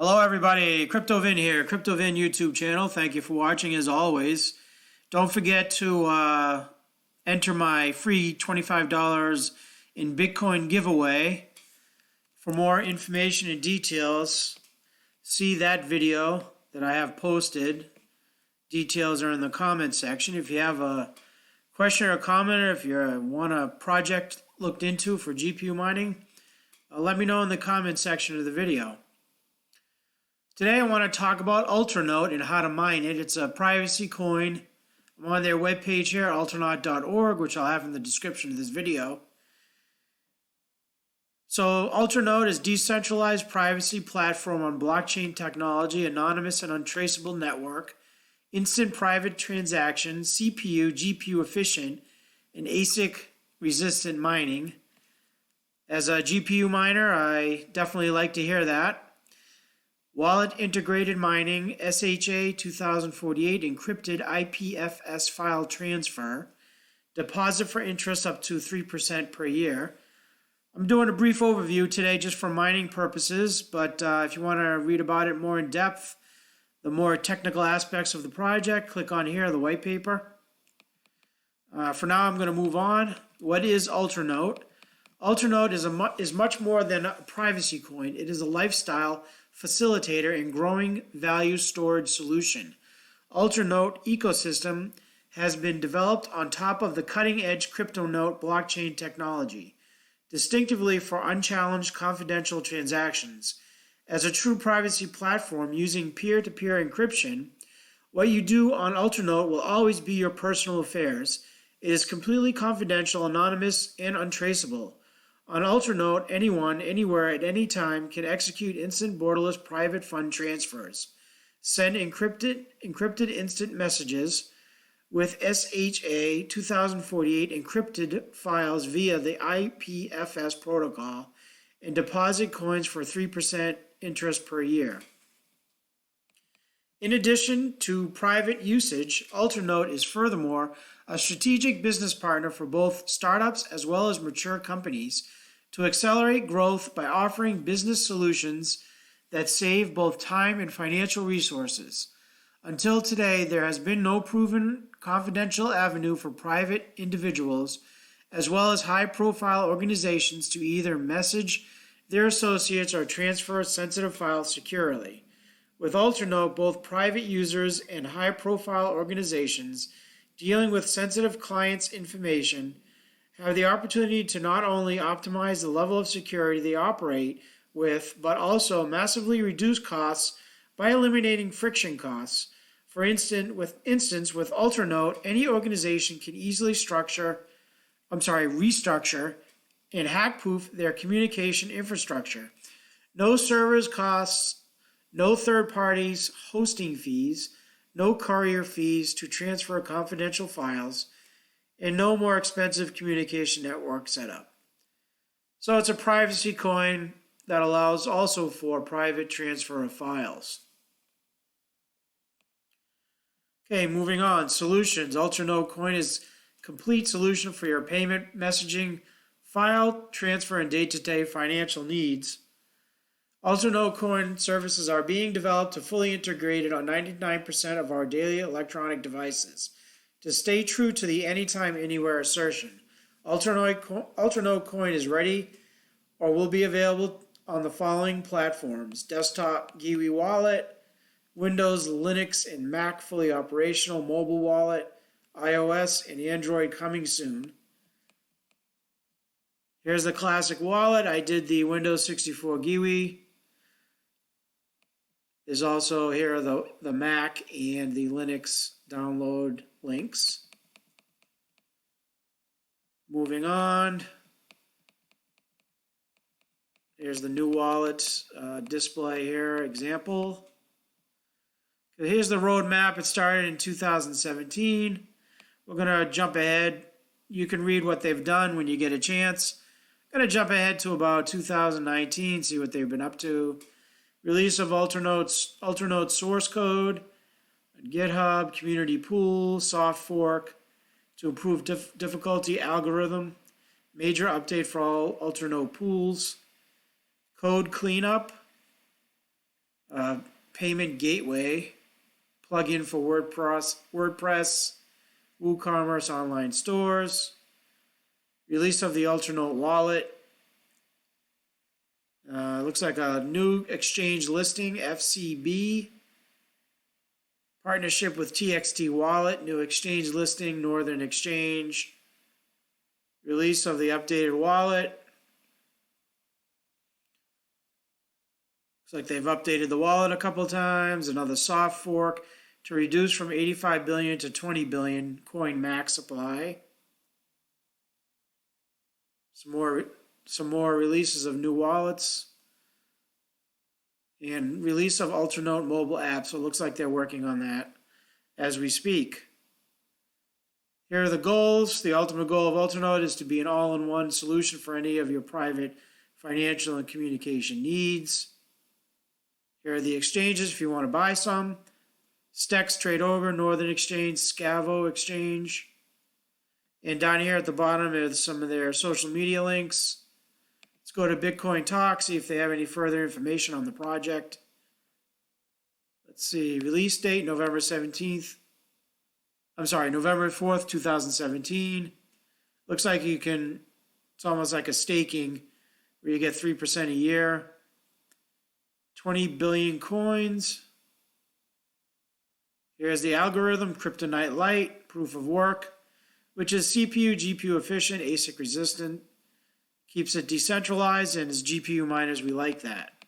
Hello everybody, CryptoVin here, CryptoVin YouTube channel. Thank you for watching as always. Don't forget to enter my free $25 in Bitcoin giveaway. For more information and details, see that video that I have posted. Details are in the comment section. If you have a question or comment, or if you want a project looked into for GPU mining, let me know in the comment section of the video. Today I want to talk about UltraNote and how to mine it. It's a privacy coin. I'm on their webpage here, ultranote.org, which I'll have in the description of this video. So UltraNote is a decentralized privacy platform on blockchain technology, anonymous and untraceable network, instant private transaction, CPU, GPU efficient, and ASIC resistant mining. As a GPU miner, I definitely like to hear that. Wallet integrated mining, SHA 2048 encrypted IPFS file transfer, deposit for interest up to 3% per year. I'm doing a brief overview today just for mining purposes, but if you want to read about it more in depth, the more technical aspects of the project, click on here, the white paper. For now, I'm going to move on. What is UltraNote? UltraNote is much more than a privacy coin. It is a lifestyle facilitator and growing value storage solution. UltraNote ecosystem has been developed on top of the cutting-edge Cryptonote blockchain technology, distinctively for unchallenged confidential transactions. As a true privacy platform using peer-to-peer encryption, what you do on UltraNote will always be your personal affairs. It is completely confidential, anonymous, and untraceable. On UltraNote, anyone, anywhere, at any time can execute instant borderless private fund transfers, send encrypted instant messages with SHA 2048 encrypted files via the IPFS protocol, and deposit coins for 3% interest per year. In addition to private usage, UltraNote is furthermore a strategic business partner for both startups as well as mature companies to accelerate growth by offering business solutions that save both time and financial resources. Until today, there has been no proven confidential avenue for private individuals as well as high-profile organizations to either message their associates or transfer sensitive files securely. With UltraNote, both private users and high-profile organizations dealing with sensitive clients' information have the opportunity to not only optimize the level of security they operate with, but also massively reduce costs by eliminating friction costs. For instance, with UltraNote, any organization can easily restructure and hack-proof their communication infrastructure. No servers costs, no third parties hosting fees, no courier fees to transfer confidential files, and no more expensive communication network setup. So it's a privacy coin that allows also for private transfer of files. Okay, moving on. Solutions. UltraNote coin is a complete solution for your payment, messaging, file, transfer, and day-to-day financial needs. UltraNote coin services are being developed to fully integrate it on 99% of our daily electronic devices. To stay true to the anytime, anywhere assertion, UltraNote coin is ready or will be available on the following platforms: desktop GUI wallet, Windows, Linux, and Mac fully operational mobile wallet, iOS, and Android coming soon. Here's the classic wallet. I did the Windows 64 GUI. There's also here the Mac and the Linux download links. Moving on. Here's the new wallet display here, example. Here's the roadmap. It started in 2017. We're going to jump ahead. You can read what they've done when you get a chance. I'm going to jump ahead to about 2019, see what they've been up to. Release of UltraNote source code, GitHub, community pool, soft fork to improve difficulty algorithm, major update for all UltraNote pools, code cleanup, payment gateway, plugin for WordPress, WooCommerce online stores, release of the UltraNote wallet. Looks like a new exchange listing, FCB. Partnership with TXT Wallet, new exchange listing, Northern Exchange. Release of the updated wallet. Looks like they've updated the wallet a couple times. Another soft fork to reduce from 85 billion to 20 billion coin max supply. Some more releases of new wallets. And release of UltraNote mobile app. So it looks like they're working on that as we speak. Here are the goals. The ultimate goal of UltraNote is to be an all-in-one solution for any of your private financial and communication needs. Here are the exchanges if you want to buy some. Stex Trade Over, Northern Exchange, Scavo Exchange. And down here at the bottom are some of their social media links. Let's go to Bitcoin Talk, see if they have any further information on the project. Let's see, release date, November 4th, 2017. Looks like it's almost like a staking where you get 3% a year. 20 billion coins. Here's the algorithm, Cryptonight-Lite, proof of work, which is CPU, GPU efficient, ASIC resistant. Keeps it decentralized, and as GPU miners, we like that.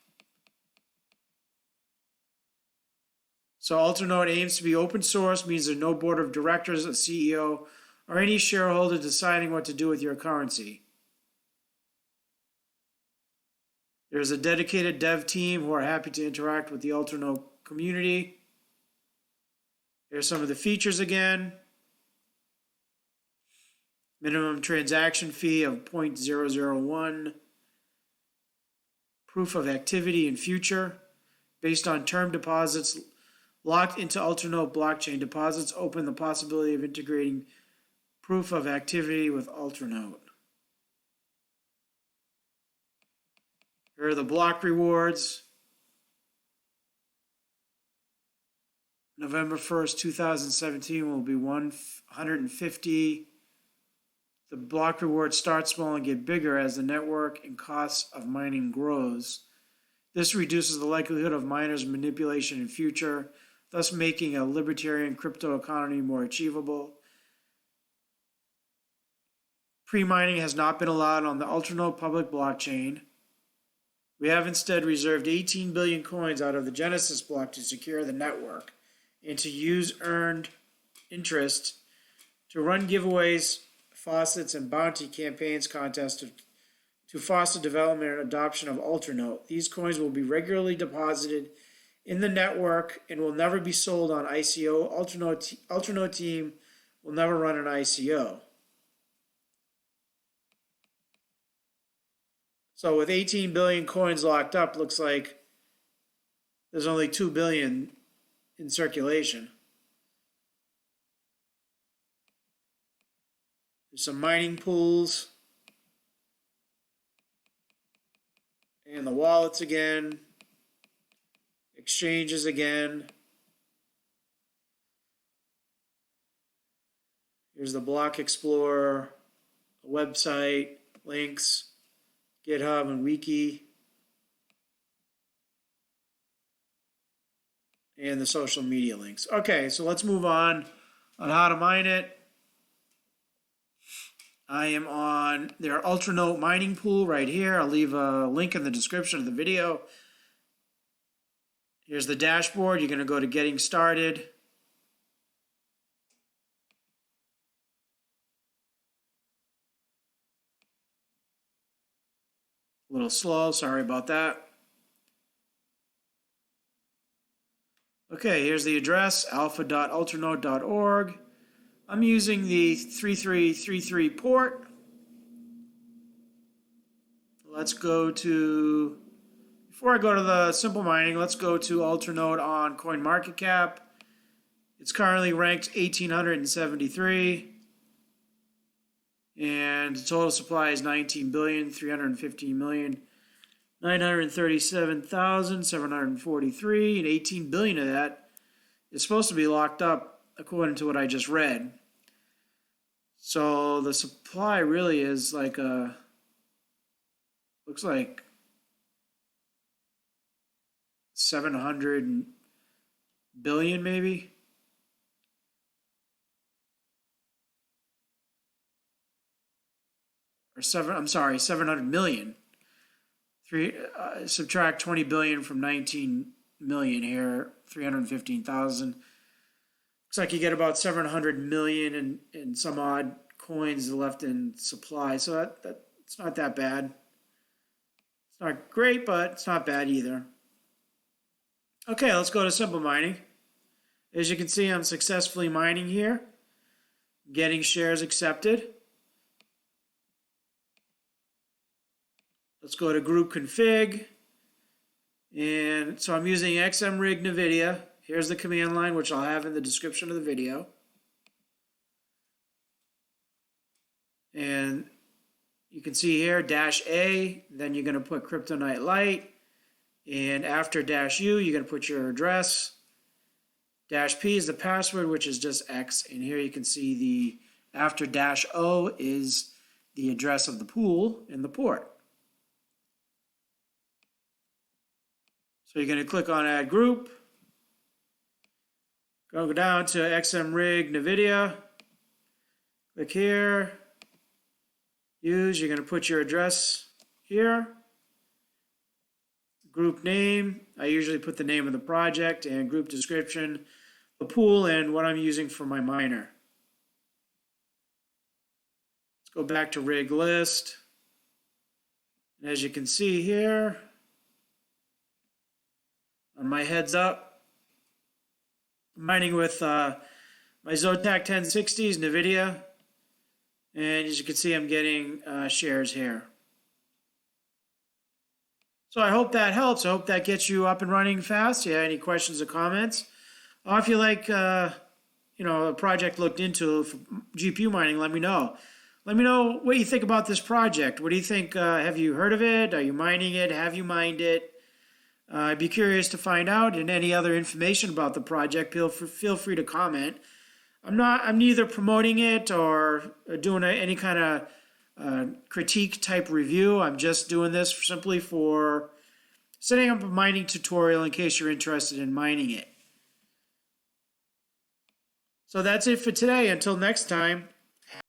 So UltraNote aims to be open source, means there's no board of directors, a CEO, or any shareholder deciding what to do with your currency. There's a dedicated dev team who are happy to interact with the UltraNote community. Here's some of the features again. Minimum transaction fee of 0.001. Proof of activity in future. Based on term deposits locked into UltraNote blockchain, deposits open the possibility of integrating proof of activity with UltraNote. Here are the block rewards. November 1st, 2017 will be 150. The block rewards start small and get bigger as the network and costs of mining grows. This reduces the likelihood of miners' manipulation in future, thus making a libertarian crypto economy more achievable. Pre-mining has not been allowed on the UltraNote public blockchain. We have instead reserved 18 billion coins out of the Genesis block to secure the network and to use earned interest to run giveaways, faucets, and bounty campaigns contests to foster development and adoption of UltraNote. These coins will be regularly deposited in the network and will never be sold on ICO. UltraNote team will never run an ICO. So with 18 billion coins locked up, looks like there's only 2 billion in circulation. There's some mining pools. And the wallets again. Exchanges again. Here's the Block Explorer, website, links, GitHub and Wiki. And the social media links. Okay, so let's move on how to mine it. I am on their UltraNote mining pool right here. I'll leave a link in the description of the video. Here's the dashboard. You're going to go to Getting Started. A little slow, sorry about that. Okay, here's the address, alpha.ultranote.org. I'm using the 3333 port. Let's go to, before I go to the simple mining, let's go to UltraNote on CoinMarketCap. It's currently ranked 1,873. And the total supply is 19,315,900,000 937,743, and 18 billion of that is supposed to be locked up according to what I just read. So the supply really is like looks like 700 billion maybe. Or 700 million. Subtract 20 billion from 19 million here, 315,000. Looks like you get about 700 million and some odd coins left in supply. So it's not that bad. It's not great, but it's not bad either. Okay, let's go to simple mining. As you can see, I'm successfully mining here, getting shares accepted. Let's go to group config. And so I'm using xmrig-Nvidia. Here's the command line, which I'll have in the description of the video. And you can see here, -A, then you're going to put Cryptonight-Lite. And after -U, you're going to put your address. -P is the password, which is just X. And here you can see the after -O is the address of the pool and the port. So you're going to click on Add Group. Go down to xmrig-Nvidia. Click here. Use. You're going to put your address here. Group name. I usually put the name of the project and group description, the pool, and what I'm using for my miner. Let's go back to rig list. And as you can see here, on my heads up, I'm mining with my Zotac 1060s, NVIDIA, and as you can see, I'm getting shares here. So I hope that helps. I hope that gets you up and running fast. Yeah, any questions or comments? Or if you like, a project looked into for GPU mining, let me know. Let me know what you think about this project. What do you think? Have you heard of it? Are you mining it? Have you mined it? I'd be curious to find out, and any other information about the project, feel free to comment. I'm neither promoting it or doing any kind of critique type review. I'm just doing this simply for setting up a mining tutorial in case you're interested in mining it. So that's it for today. Until next time.